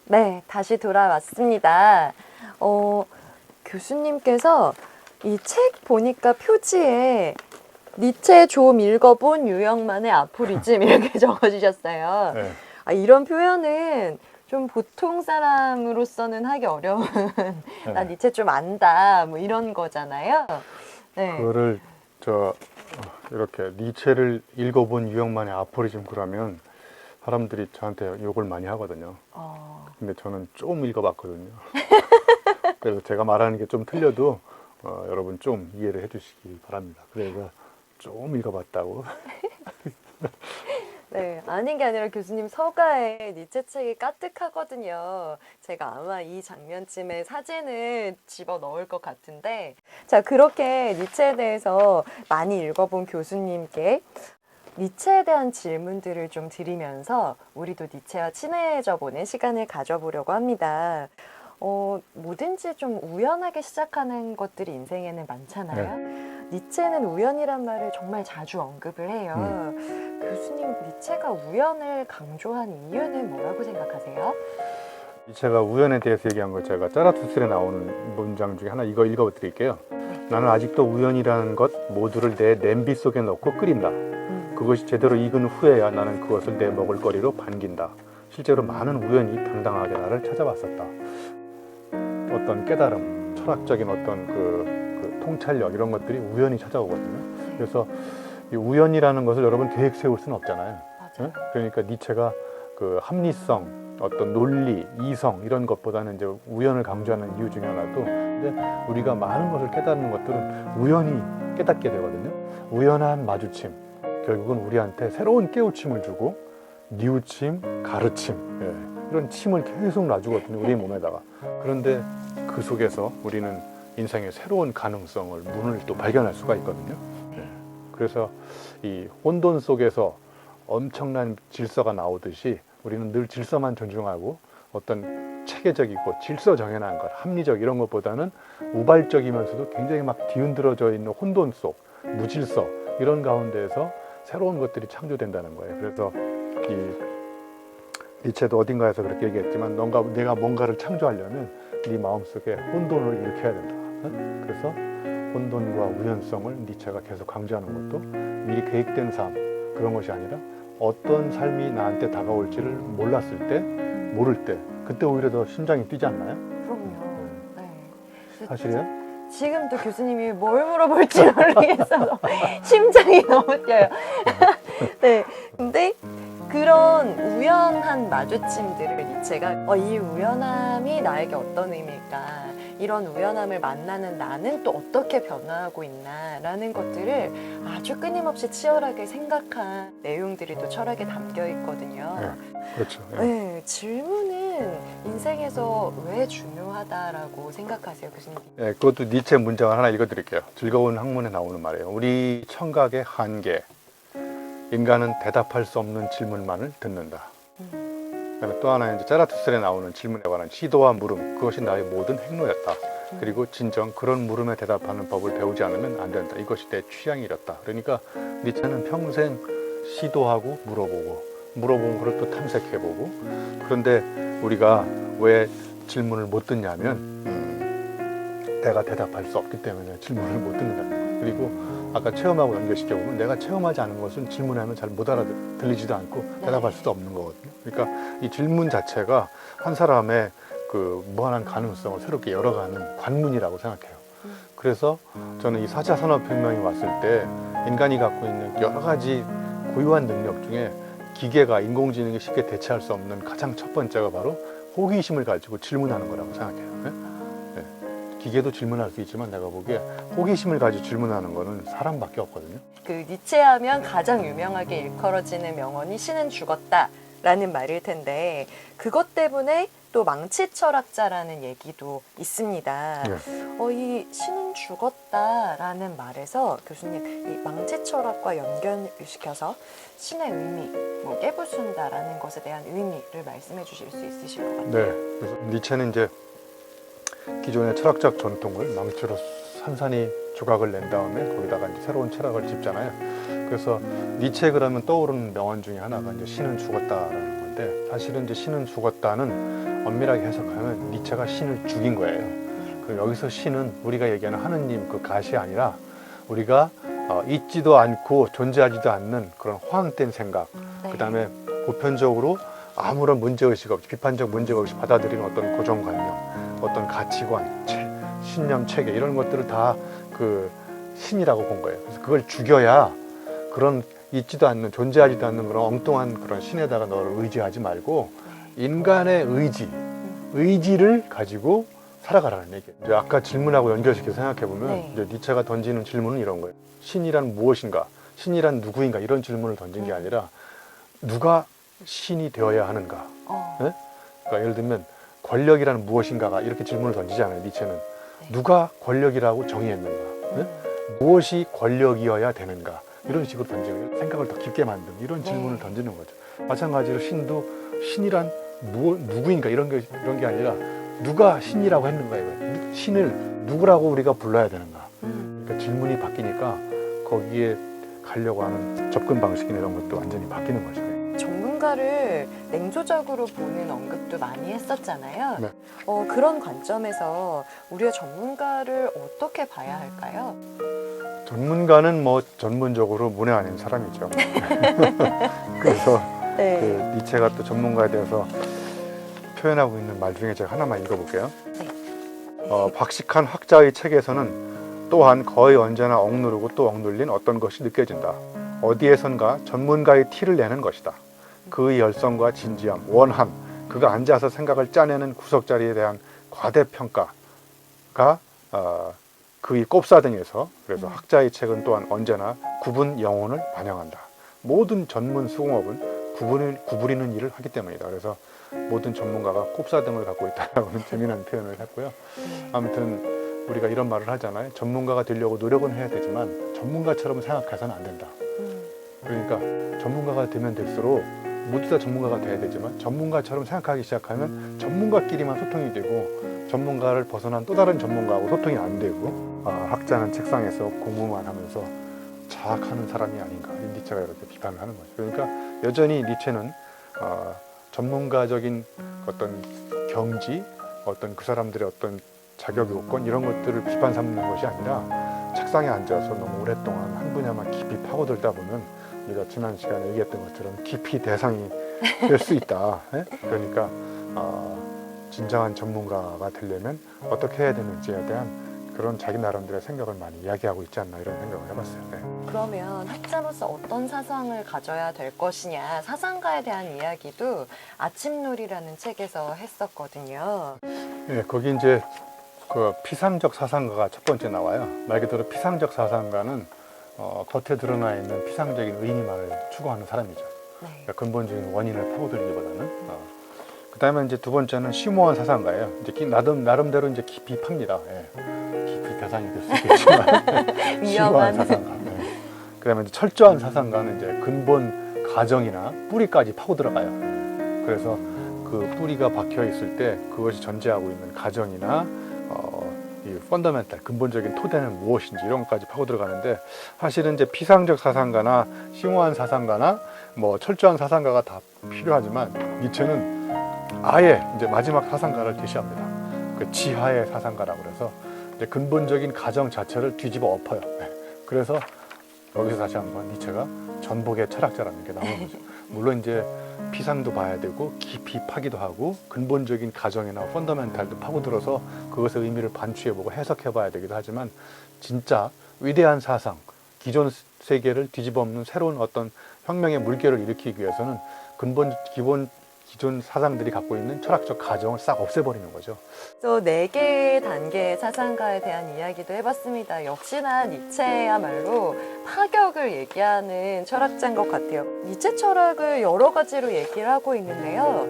네, 다시 돌아왔습니다. 교수님께서 이 책 보니까 표지에 니체 좀 읽어본 유형만의 아포리즘 이렇게 적어주셨어요. 네. 이런 표현은 좀 보통 사람으로서는 하기 어려운 나 니체 좀 안다 뭐 이런 거잖아요. 네. 그거를 이렇게 니체를 읽어본 유형만의 아포리즘 그러면 사람들이 저한테 욕을 많이 하거든요. 근데 저는 좀 읽어봤거든요. 그래서 제가 말하는 게 좀 틀려도 여러분 좀 이해를 해주시기 바랍니다. 그래서 좀 읽어봤다고. 네, 아닌 게 아니라 교수님 서가에 니체 책이 까뜩하거든요. 제가 아마 이 장면쯤에 사진을 집어 넣을 것 같은데, 자, 그렇게 니체에 대해서 많이 읽어본 교수님께 니체에 대한 질문들을 좀 드리면서 우리도 니체와 친해져 보는 시간을 가져보려고 합니다. 뭐든지 좀 우연하게 시작하는 것들이 인생에는 많잖아요. 니체는 우연이란 말을 정말 자주 언급을 해요. 교수님, 니체가 우연을 강조한 이유는 뭐라고 생각하세요? 니체가 우연에 대해서 얘기한 거 제가 짜라투스에 나오는 문장 중에 하나 이거 읽어드릴게요. 나는 아직도 우연이라는 것 모두를 내 냄비 속에 넣고 끓인다. 그것이 제대로 익은 후에야 나는 그것을 내 먹을거리로 반긴다. 실제로 많은 우연이 당당하게 나를 찾아왔었다. 어떤 깨달음, 철학적인 어떤 그 통찰력 이런 것들이 우연히 찾아오거든요. 그래서 이 우연이라는 것을 여러분 계획 세울 수는 없잖아요. 맞아요. 그러니까 니체가 그 합리성, 어떤 논리, 이성 이런 것보다는 이제 우연을 강조하는 이유 중에 하나도 근데 우리가 많은 것을 깨닫는 것들은 우연히 깨닫게 되거든요. 우연한 마주침, 결국은 우리한테 새로운 깨우침을 주고 뉘우침, 가르침 이런 침을 계속 놔주거든요. 우리 몸에다가. 그런데 그 속에서 우리는 인생의 새로운 가능성을 문을 또 발견할 수가 있거든요. 그래서 이 혼돈 속에서 엄청난 질서가 나오듯이 우리는 늘 질서만 존중하고 어떤 체계적이고 질서 정연한 것, 합리적 이런 것보다는 우발적이면서도 굉장히 막 뒤흔들어져 있는 혼돈 속, 무질서 이런 가운데에서 새로운 것들이 창조된다는 거예요. 그래서 이 니체도 어딘가에서 그렇게 얘기했지만 내가 뭔가를 창조하려면 네 마음속에 혼돈을 일으켜야 된다. 그래서 혼돈과 우연성을 니체가 계속 강조하는 것도 미리 계획된 삶 그런 것이 아니라 어떤 삶이 나한테 다가올지를 몰랐을 때 모를 때 그때 오히려 더 심장이 뛰지 않나요? 그럼요. 네. 사실이에요? 지금도 교수님이 뭘 물어볼지 모르겠어서 심장이 너무 뛰어요. 네. 근데 그런 우연한 마주침들을 니체가 이 우연함이 나에게 어떤 의미일까? 이런 우연함을 만나는 나는 또 어떻게 변화하고 있나? 라는 것들을 아주 끊임없이 치열하게 생각한 내용들이 또 철학에 담겨 있거든요. 네, 그렇죠. 네, 질문은 인생에서 왜 중요하다라고 생각하세요, 교수님? 네, 그것도 니체 문장을 하나 읽어드릴게요. 즐거운 학문에 나오는 말이에요. 우리 청각의 한계. 인간은 대답할 수 없는 질문만을 듣는다. 그다음에 또 하나는 이제 짜라투스에 나오는 질문에 관한 시도와 물음, 그것이 나의 모든 행로였다. 그리고 진정 그런 물음에 대답하는 법을 배우지 않으면 안 된다. 이것이 내 취향이었다. 그러니까 니체는 평생 시도하고 물어본 거를 또 탐색해보고 그런데 우리가 왜 질문을 못 듣냐면 내가 대답할 수 없기 때문에 질문을 못 듣는다는 거예요. 그리고 아까 체험하고 연결시켜보면 내가 체험하지 않은 것은 질문하면 잘 못 들리지도 않고 대답할 수도 없는 거거든요. 그러니까 이 질문 자체가 한 사람의 그 무한한 가능성을 새롭게 열어가는 관문이라고 생각해요. 그래서 저는 이 4차 산업혁명이 왔을 때 인간이 갖고 있는 여러 가지 고유한 능력 중에 기계가 인공지능이 쉽게 대체할 수 없는 가장 첫 번째가 바로 호기심을 가지고 질문하는 거라고 생각해요. 기계도 질문할 수 있지만 내가 보기에 호기심을 가지고 질문하는 거는 사람밖에 없거든요. 그 니체하면 가장 유명하게 일컬어지는 명언이 신은 죽었다라는 말일 텐데 그것 때문에 또 망치 철학자라는 얘기도 있습니다. 이 신은 죽었다라는 말에서 교수님 이 망치 철학과 연결시켜서 신의 의미, 뭐 깨부순다라는 것에 대한 의미를 말씀해 주실 수 있으실 것 같아요. 네, 그래서 니체는 이제 기존의 철학적 전통을 망치로 산산히 조각을 낸 다음에 거기다가 이제 새로운 철학을 짚잖아요. 그래서 니체 그러면 떠오르는 명언 중에 하나가 이제 신은 죽었다라는 건데, 사실은 이제 신은 죽었다는 엄밀하게 해석하면 니체가 신을 죽인 거예요. 그럼 여기서 신은 우리가 얘기하는 하느님 그 가시 아니라 우리가 있지도 않고 존재하지도 않는 그런 허황된 생각, 네. 그다음에 보편적으로 아무런 문제의식 없이, 비판적 문제가 없이 받아들이는 어떤 고정관념, 어떤 가치관, 신념, 체계 이런 것들을 다 그 신이라고 본 거예요. 그래서 그걸 죽여야 그런 있지도 않는, 존재하지도 않는 그런 엉뚱한 그런 신에다가 너를 의지하지 말고 인간의 의지를 가지고 살아가라는 얘기예요. 이제 아까 질문하고 연결시켜 생각해 보면 네. 이제 니체가 던지는 질문은 이런 거예요. 신이란 무엇인가? 신이란 누구인가? 이런 질문을 던진 게 아니라 누가 신이 되어야 하는가? 네? 그러니까 예를 들면 권력이란 무엇인가가 이렇게 질문을 던지잖아요. 니체는 누가 권력이라고 정의했는가? 네? 무엇이 권력이어야 되는가? 이런 식으로 던지는, 생각을 더 깊게 만드는 이런 질문을 던지는 거죠. 마찬가지로 신도 신이란 누구인가 이런 게 아니라 누가 신이라고 했는가 이거예요. 신을 누구라고 우리가 불러야 되는가? 그러니까 질문이 바뀌니까 거기에 가려고 하는 접근 방식이나 이런 것도 완전히 바뀌는 거죠. 전문가를 냉소적으로 보는 언급도 많이 했었잖아요. 네. 그런 관점에서 우리가 전문가를 어떻게 봐야 할까요? 전문가는 뭐 전문적으로 문외 아닌 사람이죠. 그래서 네. 그 니체가 또 전문가에 대해서 표현하고 있는 말 중에 제가 하나만 읽어볼게요. 박식한 학자의 책에서는 또한 거의 언제나 억누르고 또 억눌린 어떤 것이 느껴진다. 어디에선가 전문가의 티를 내는 것이다. 그의 열성과 진지함, 원함, 그가 앉아서 생각을 짜내는 구석자리에 대한 과대평가가 그의 꼽사등에서, 그래서 학자의 책은 또한 언제나 구분 영혼을 반영한다. 모든 전문 수공업은 구부리는 일을 하기 때문이다. 그래서 모든 전문가가 꼽사등을 갖고 있다라는 재미난 표현을 했고요. 아무튼 우리가 이런 말을 하잖아요. 전문가가 되려고 노력은 해야 되지만 전문가처럼 생각해서는 안 된다. 그러니까 전문가가 되면 될수록 모두 다 전문가가 돼야 되지만 전문가처럼 생각하기 시작하면 전문가끼리만 소통이 되고 전문가를 벗어난 또 다른 전문가하고 소통이 안 되고 학자는 책상에서 공부만 하면서 자학하는 사람이 아닌가, 니체가 이렇게 비판을 하는 거죠. 그러니까 여전히 니체는 전문가적인 어떤 경지, 어떤 그 사람들의 어떤 자격 요건 이런 것들을 비판 삼는 것이 아니라 책상에 앉아서 너무 오랫동안 한 분야만 깊이 파고들다 보면 우리가 지난 시간에 얘기했던 것처럼 깊이 대상이 될 수 있다. 그러니까 진정한 전문가가 되려면 어떻게 해야 되는지에 대한 그런 자기 나름대로의 생각을 많이 이야기하고 있지 않나 이런 생각을 해봤어요. 네. 그러면 학자로서 어떤 사상을 가져야 될 것이냐, 사상가에 대한 이야기도 아침놀이라는 책에서 했었거든요. 네, 거기 이제 그 피상적 사상가가 첫 번째 나와요. 말 그대로 피상적 사상가는 겉에 드러나 있는 피상적인 의미만을 추구하는 사람이죠. 네. 그러니까 근본적인 원인을 파고들기보다는. 그다음에 이제 두 번째는 심오한 사상가예요. 이제 나름대로 이제 깊이 팝니다. 예. 깊이 대상이 될 수 있겠지만 심오한 사상가. 예. 그다음에 이제 철저한 사상가는 이제 근본 가정이나 뿌리까지 파고 들어가요. 그래서 그 뿌리가 박혀 있을 때 그것이 존재하고 있는 가정이나 이 펀더멘탈, 근본적인 토대는 무엇인지 이런 것까지 파고 들어가는데, 사실은 이제 피상적 사상가나 심오한 사상가나 뭐 철저한 사상가가 다 필요하지만 니체는 아예 이제 마지막 사상가를 제시합니다. 그 지하의 사상가라고 그래서 이제 근본적인 가정 자체를 뒤집어 엎어요. 그래서 여기서 다시 한번 니체가 전복의 철학자라는 게 나오는 거죠. 물론 이제 피상도 봐야 되고 깊이 파기도 하고 근본적인 가정이나 펀더멘탈도 파고들어서 그것의 의미를 반추해보고 해석해봐야 되기도 하지만, 진짜 위대한 사상, 기존 세계를 뒤집어 엎는 새로운 어떤 혁명의 물결을 일으키기 위해서는 기존 사상들이 갖고 있는 철학적 가정을 싹 없애버리는 거죠. 또 4개의 단계의 사상가에 대한 이야기도 해봤습니다. 역시나 니체야말로 파격을 얘기하는 철학자인 것 같아요. 니체 철학을 여러 가지로 얘기를 하고 있는데요.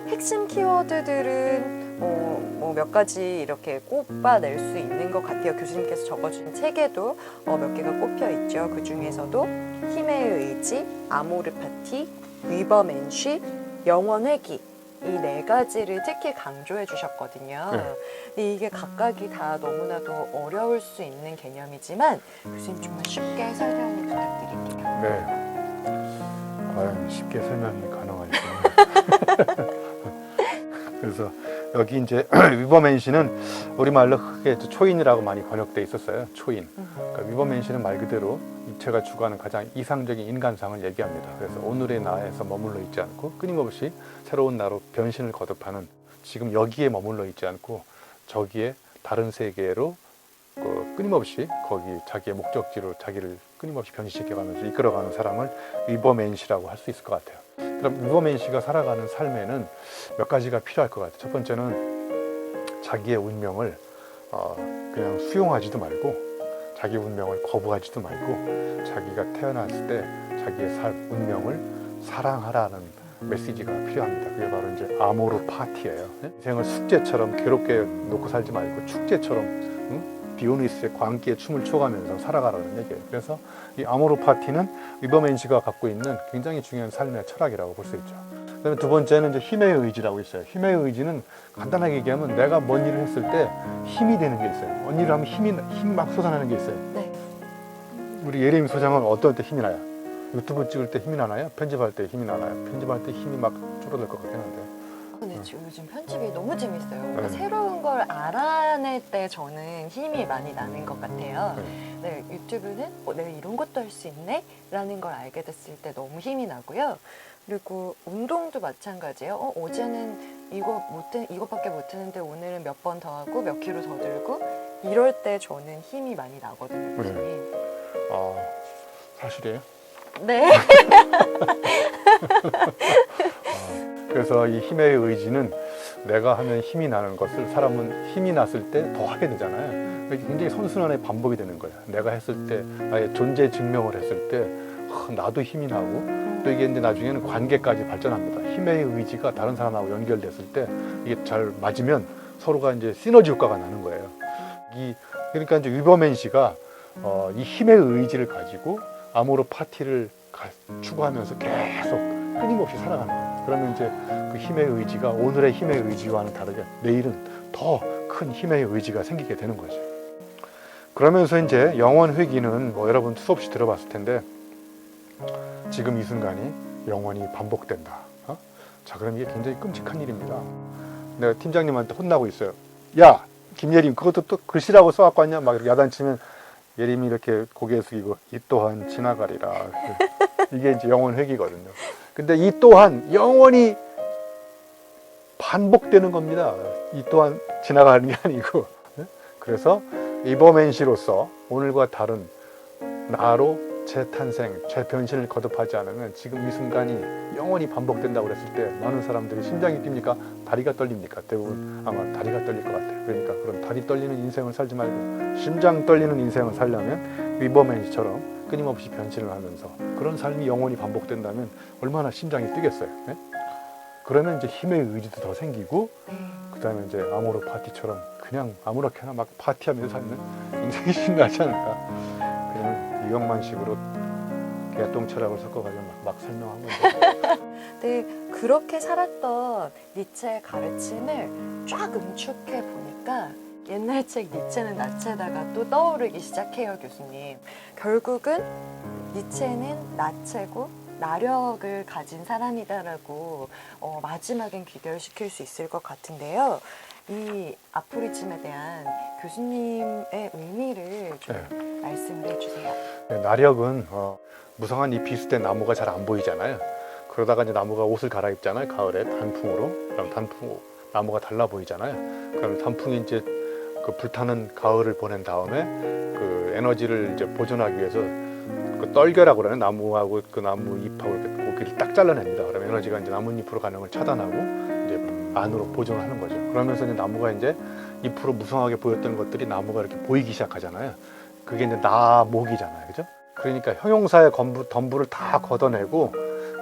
핵심 키워드들은 몇 가지 이렇게 꼽아낼 수 있는 것 같아요. 교수님께서 적어주신 책에도 몇 개가 꼽혀 있죠. 그 중에서도 힘의 의지, 아모르 파티, 위버맨십, 영원 회귀, 이 4가지를 특히 강조해 주셨거든요. 네. 근데 이게 각각이 다 너무나도 어려울 수 있는 개념이지만 교수님 정말 쉽게 설명을 부탁드릴게요. 네, 과연 쉽게 설명이 가능할지. 그래서 여기 이제 위버맨시는 우리말로 크게 초인이라고 많이 번역돼 있었어요. 초인. 그러니까 위버맨시는 말 그대로 입체가 추구하는 가장 이상적인 인간상을 얘기합니다. 그래서 오늘의 나에서 머물러 있지 않고 끊임없이 새로운 나로 변신을 거듭하는, 지금 여기에 머물러 있지 않고 저기에 다른 세계로 끊임없이 거기 자기의 목적지로 자기를 끊임없이 변신시켜가면서 이끌어가는 사람을 위버맨시라고 할 수 있을 것 같아요. 그럼 위버맨시가 살아가는 삶에는 몇 가지가 필요할 것 같아요. 첫 번째는 자기의 운명을 그냥 수용하지도 말고, 자기 운명을 거부하지도 말고, 자기가 태어났을 때 자기의 운명을 사랑하라는 메시지가 필요합니다. 그게 바로 이제 아모르 파티예요. 인생을 숙제처럼 괴롭게 놓고 살지 말고 축제처럼 디오니스의 광기의 춤을 춰가면서 살아가라는 얘기예요. 그래서 이 아모르 파티는 위버맨시가 갖고 있는 굉장히 중요한 삶의 철학이라고 볼 수 있죠. 그다음에 두 번째는 이제 힘의 의지라고 있어요. 힘의 의지는 간단하게 얘기하면 내가 뭔 일을 했을 때 힘이 되는 게 있어요. 뭔 일을 하면 힘이 막 솟아나는 게 있어요. 네. 우리 예레미 소장은 어떨 때 힘이 나요? 유튜브 찍을 때 힘이 나나요? 편집할 때 힘이 나나요? 편집할 때 힘이 막 줄어들 것 같긴 한데. 근데 요즘 편집이 너무 재밌어요. 뭔가 네. 새로운 걸 알아낼 때 저는 힘이 많이 나는 것 같아요. 네. 네, 유튜브는 내가 이런 것도 할 수 있네? 라는 걸 알게 됐을 때 너무 힘이 나고요. 그리고 운동도 마찬가지예요. 어제는 이것밖에 못했는데 오늘은 몇 번 더 하고 몇 킬로 더 들고, 이럴 때 저는 힘이 많이 나거든요, 교수님. 사실이에요? 네. 그래서 이 힘의 의지는 내가 하면 힘이 나는 것을 사람은 힘이 났을 때 더 하게 되잖아요. 굉장히 선순환의 반복이 되는 거예요. 내가 했을 때, 나의 존재 증명을 했을 때 나도 힘이 나고, 또 이게 이제 나중에는 관계까지 발전합니다. 힘의 의지가 다른 사람하고 연결됐을 때 이게 잘 맞으면 서로가 이제 시너지 효과가 나는 거예요. 그러니까 이제 위버맨시가 이 힘의 의지를 가지고 아모르 파티를 추구하면서 계속 끊임없이 살아가는 거예요. 그러면 이제 그 힘의 의지가 오늘의 힘의 의지와는 다르게 내일은 더 큰 힘의 의지가 생기게 되는 거죠. 그러면서 이제 영원 회귀는 여러분 수없이 들어봤을 텐데, 지금 이 순간이 영원히 반복된다. 자, 그럼 이게 굉장히 끔찍한 일입니다. 내가 팀장님한테 혼나고 있어요. 야, 김예림, 그것도 또 글씨라고 써갖고 왔냐? 막 이렇게 야단치면 예림이 이렇게 고개 숙이고 이 또한 지나가리라. 이게 이제 영원 회귀거든요. 근데 이 또한 영원히 반복되는 겁니다. 이 또한 지나가는 게 아니고. 그래서 위버맨시로서 오늘과 다른 나로 재탄생, 재변신을 거듭하지 않으면 지금 이 순간이 영원히 반복된다고 그랬을 때 많은 사람들이 심장이 뜁니까? 다리가 떨립니까? 대부분 아마 다리가 떨릴 것 같아요. 그러니까 그런 다리 떨리는 인생을 살지 말고 심장 떨리는 인생을 살려면 위버맨시처럼 끊임없이 변신을 하면서 그런 삶이 영원히 반복된다면 얼마나 심장이 뛰겠어요. 네? 그러면 이제 힘의 의지도 더 생기고, 그 다음에 이제 아모르 파티처럼 그냥 아무렇게나 막 파티하면서 사는 인생이 신나지 않을까. 그냥 유영만식으로 개똥 철학을 섞어가지고 막 설명한 거죠. 네, 그렇게 살았던 니체의 가르침을 쫙 응축해 보니까 옛날 책 니체는 나체다가 또 떠오르기 시작해요, 교수님. 결국은 니체는 나체고 나력을 가진 사람이다라고 마지막엔 귀결시킬 수 있을 것 같은데요. 이 아포리즘에 대한 교수님의 의미를 좀 말씀을 해주세요. 네, 나력은 무성한 이 비수된 나무가 잘 안 보이잖아요. 그러다가 이제 나무가 옷을 갈아입잖아요. 가을에 단풍으로. 그럼 나무가 달라 보이잖아요. 그럼 단풍이 이제 그 불타는 가을을 보낸 다음에 그 에너지를 이제 보존하기 위해서 그 떨겨라고 그러는 나무하고 그 나무 잎하고 이렇게 고기를 딱 잘라냅니다. 그러면 에너지가 이제 나뭇잎으로 가는 걸 차단하고 이제 안으로 보존을 하는 거죠. 그러면서 이제 나무가 이제 잎으로 무성하게 보였던 것들이 나무가 이렇게 보이기 시작하잖아요. 그게 이제 나목이잖아요, 그죠? 그러니까 형용사의 덤부를 다 걷어내고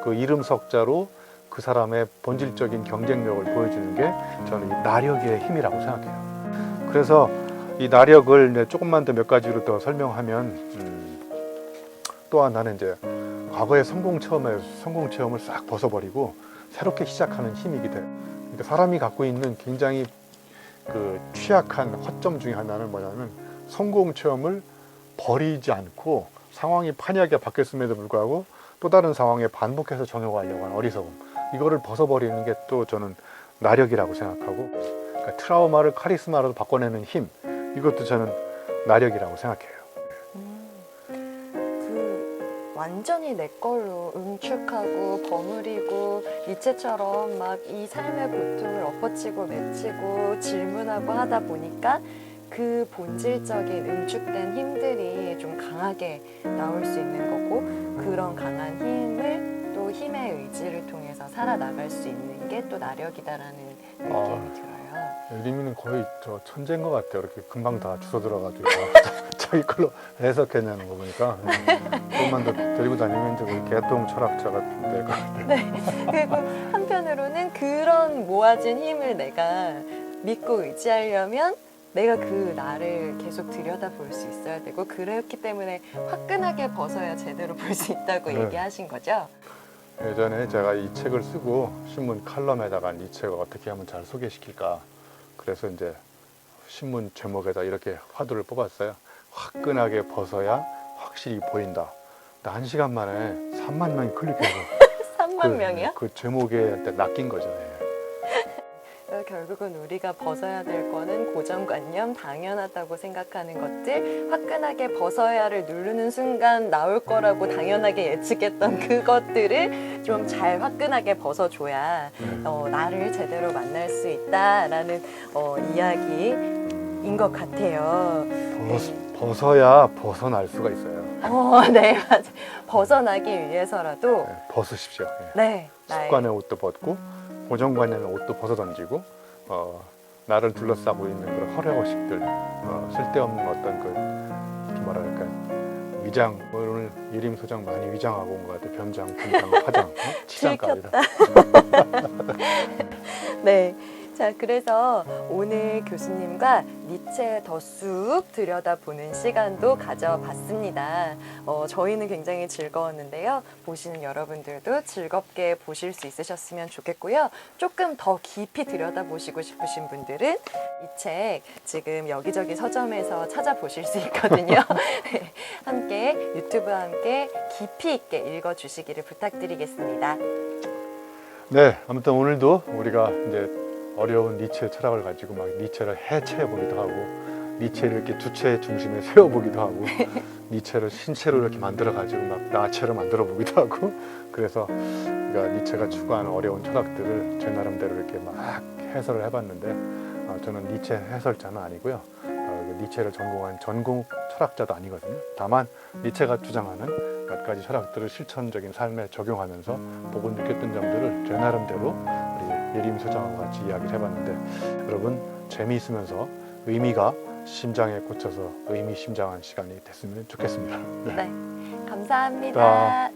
그 이름 석자로 그 사람의 본질적인 경쟁력을 보여주는 게 저는 이 나력의 힘이라고 생각해요. 그래서 이 나력을 조금만 더 몇 가지로 더 설명하면 또한 나는 이제 과거의 성공 체험을 싹 벗어버리고 새롭게 시작하는 힘이기 돼요. 그러니까 사람이 갖고 있는 굉장히 그 취약한 허점 중에 하나는 뭐냐면 성공 체험을 버리지 않고 상황이 판이하게 바뀌었음에도 불구하고 또 다른 상황에 반복해서 적용하려고 하는 어리석음, 이거를 벗어버리는 게 또 저는 나력이라고 생각하고, 그러니까 트라우마를 카리스마로 바꿔내는 힘, 이것도 저는 나력이라고 생각해요. 그 완전히 내 걸로 응축하고 버무리고 니체처럼 막 이 삶의 고통을 엎어치고 외치고 질문하고 하다 보니까 그 본질적인 응축된 힘들이 좀 강하게 나올 수 있는 거고, 그런 강한 힘을 또 힘의 의지를 통해서 살아나갈 수 있는 게 또 나력이다라는 느낌이 들어요. 유림이는 거의 저 천재인 것 같아요. 이렇게 금방 다 주워 들어가지고 자기 걸로 해석해내는 거 보니까 조금만 더 데리고 다니면 이제 우리 개똥 철학자가 될 것 같아요. 네. 그리고 한편으로는 그런 모아진 힘을 내가 믿고 의지하려면 내가 그 나를 계속 들여다볼 수 있어야 되고, 그렇기 때문에 화끈하게 벗어야 제대로 볼 수 있다고 네. 얘기하신 거죠? 예전에 제가 이 책을 쓰고 신문 칼럼에다가 이 책을 어떻게 하면 잘 소개시킬까, 그래서 이제 신문 제목에다 이렇게 화두를 뽑았어요. 화끈하게 벗어야 확실히 보인다. 근데 1시간 만에 3만 명이 클릭해서 3만 명이요? 그 제목에 낚인 거죠. 예. 결국은 우리가 벗어야 될 거는 고정관념, 당연하다고 생각하는 것들, 화끈하게 벗어야를 누르는 순간 나올 거라고 당연하게 예측했던 그것들을 좀 잘 화끈하게 벗어줘야 나를 제대로 만날 수 있다라는 이야기인 것 같아요. 벗어야 벗어날 수가 있어요. 네, 맞아요. 벗어나기 위해서라도 예, 벗으십시오. 예. 네, 습관의 옷도 벗고 고정관념의 옷도 벗어던지고, 나를 둘러싸고 있는 그런 허례허식들, 쓸데없는 어떤 그 뭐랄까 위장, 오늘 유림 소장 많이 위장하고 온 것 같아. 변장, 분장, 화장, 치장까지. 네. 자, 그래서 오늘 교수님과 니체에 더 쑥 들여다보는 시간도 가져봤습니다. 저희는 굉장히 즐거웠는데요. 보시는 여러분들도 즐겁게 보실 수 있으셨으면 좋겠고요. 조금 더 깊이 들여다보시고 싶으신 분들은 이 책 지금 여기저기 서점에서 찾아보실 수 있거든요. 네, 함께 유튜브와 함께 깊이 있게 읽어주시기를 부탁드리겠습니다. 네, 아무튼 오늘도 우리가 이제 어려운 니체 철학을 가지고 막 니체를 해체해 보기도 하고, 니체를 이렇게 주체 중심에 세워 보기도 하고, 니체를 신체로 이렇게 만들어 가지고 막 나체로 만들어 보기도 하고, 그래서 우리가 니체가 추구하는 어려운 철학들을 제 나름대로 이렇게 막 해설을 해봤는데, 저는 니체 해설자는 아니고요, 니체를 전공한 전공 철학자도 아니거든요. 다만 니체가 주장하는 몇 가지 철학들을 실천적인 삶에 적용하면서 보고 느꼈던 점들을 제 나름대로 우리 예림 소장하고 같이 이야기를 해봤는데, 여러분 재미있으면서 의미가 심장에 꽂혀서 의미심장한 시간이 됐으면 좋겠습니다. 네, 감사합니다.